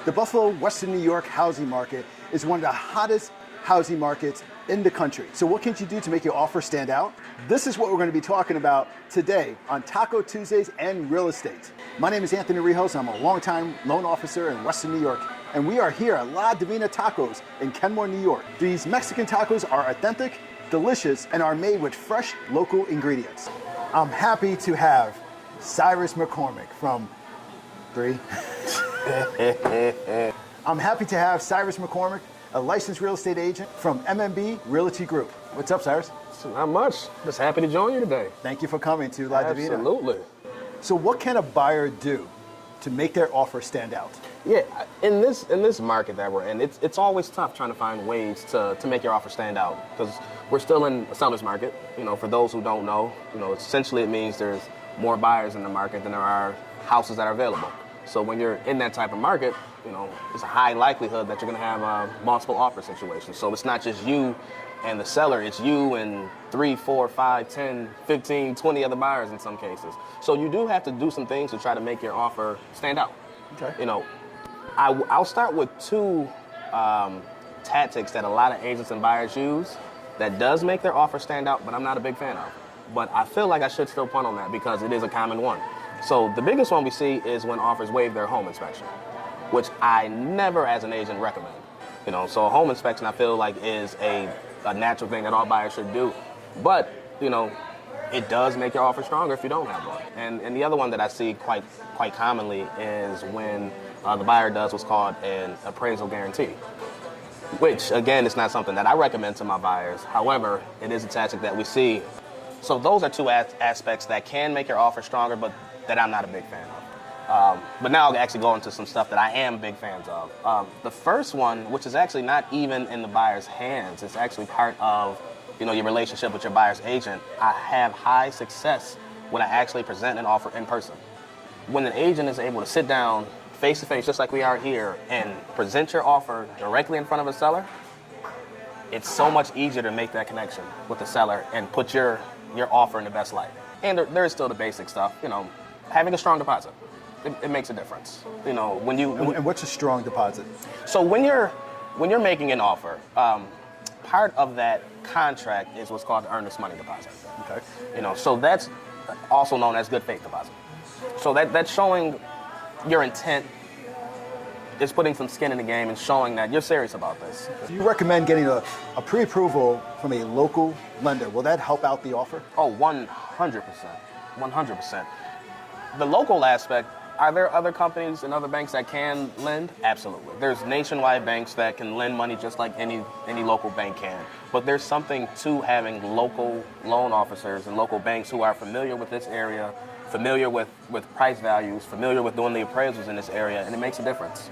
The Buffalo, Western New York housing market is one of the hottest housing markets in the country. So what can you do to make your offer stand out? This is what we're going to be talking about today on Taco Tuesdays and Real Estate. My name is Anthony Rijos. I'm a longtime loan officer in Western New York, and we are here at La Divina Tacos in Kenmore, New York. These Mexican tacos are authentic, delicious, and are made with fresh local ingredients. I'm happy to have Cyrus McCormick from I'm happy to have Cyrus McCormick, a licensed real estate agent from MMB Realty Group. What's up, Cyrus? Not much. Just happy to join you today. Thank you for coming to La Divina. Absolutely. So what can a buyer do to make their offer stand out? Yeah, in this market that we're in, it's always tough trying to find ways to make your offer stand out because we're still in a seller's market. You know, for those who don't know, essentially it means there's more buyers in the market than there are houses that are available. So when you're in that type of market, it's a high likelihood that you're going to have a multiple offer situation. So it's not just you and the seller, it's you and 3, 4, 5, 10, 15, 20 other buyers in some cases. So you do have to do some things to try to make your offer stand out. Okay. I'll start with two tactics that a lot of agents and buyers use that does make their offer stand out, but I'm not a big fan of. But I feel like I should still punt on that because it is a common one. So the biggest one we see is when offers waive their home inspection, which I never as an agent recommend. So a home inspection I feel like is a natural thing that all buyers should do. But, it does make your offer stronger if you don't have one. And the other one that I see quite commonly is when the buyer does what's called an appraisal guarantee, which again is not something that I recommend to my buyers. However, it is a tactic that we see. So those are two aspects that can make your offer stronger, but that I'm not a big fan of. But now I'll actually go into some stuff that I am big fans of. The first one, which is actually not even in the buyer's hands, it's actually part of your relationship with your buyer's agent. I have high success when I actually present an offer in person. When an agent is able to sit down face to face, just like we are here, and present your offer directly in front of a seller, it's so much easier to make that connection with the seller and put your offer in the best light. And there is still the basic stuff, having a strong deposit. It makes a difference. And what's a strong deposit? So when you're making an offer, part of that contract is what's called the earnest money deposit. Okay. So that's also known as good faith deposit. So that's showing your intent, is putting some skin in the game and showing that you're serious about this. Do you recommend getting a pre-approval from a local lender? Will that help out the offer? Oh, 100%. 100%. The local aspect, are there other companies and other banks that can lend? Absolutely. There's nationwide banks that can lend money just like any local bank can. But there's something to having local loan officers and local banks who are familiar with this area, familiar with price values, familiar with doing the appraisals in this area, and it makes a difference.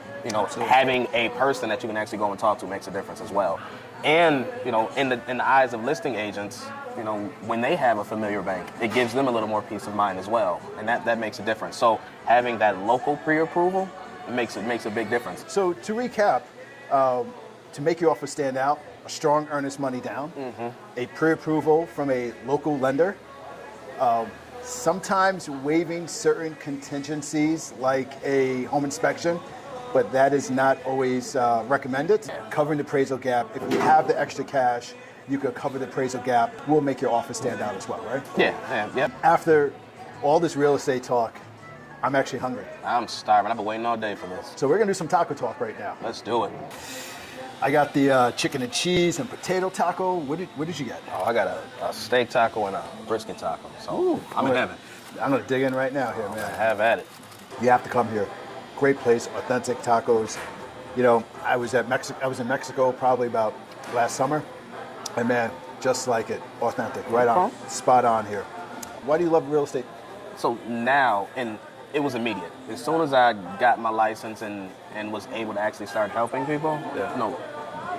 Having a person that you can actually go and talk to makes a difference as well. And, in the eyes of listing agents, when they have a familiar bank, it gives them a little more peace of mind as well. And that makes a difference. So having that local pre-approval makes a big difference. So to recap, to make your offer stand out, a strong earnest money down, a pre-approval from a local lender, sometimes waiving certain contingencies like a home inspection, but that is not always recommended. Covering the appraisal gap. If you have the extra cash, you could cover the appraisal gap. Will make your offer stand out as well, right? Yeah. After all this real estate talk, I'm actually hungry. I'm starving. I've been waiting all day for this. So we're gonna do some taco talk right now. Let's do it. I got the chicken and cheese and potato taco. What did you get? Oh, I got a steak taco and a brisket taco. So I'm in heaven. I'm gonna dig in right now here, man. Have at it. You have to come here. Great place, authentic tacos. I was in Mexico probably about last summer, and man, just like it, authentic, right on, spot on here. Why do you love real estate? So now, and it was immediate. As soon as I got my license and was able to actually start helping people,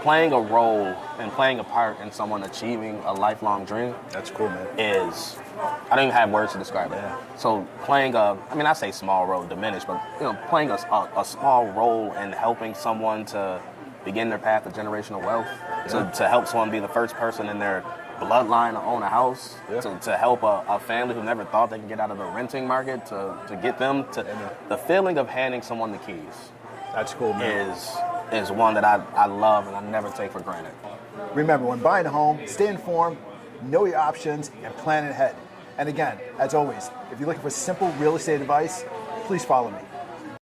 playing a role and playing a part in someone achieving a lifelong dream. That's cool, man. I don't even have words to describe it. So playing I say small role, diminished, but playing a small role in helping someone to begin their path of generational wealth, to help someone be the first person in their bloodline to own a house, to help a family who never thought they could get out of the renting market, to get them to the feeling of handing someone the keys That's cool, man. is one that I love and I never take for granted. Remember, when buying a home, stay informed, know your options, and plan ahead. And again, as always, if you're looking for simple real estate advice, please follow me.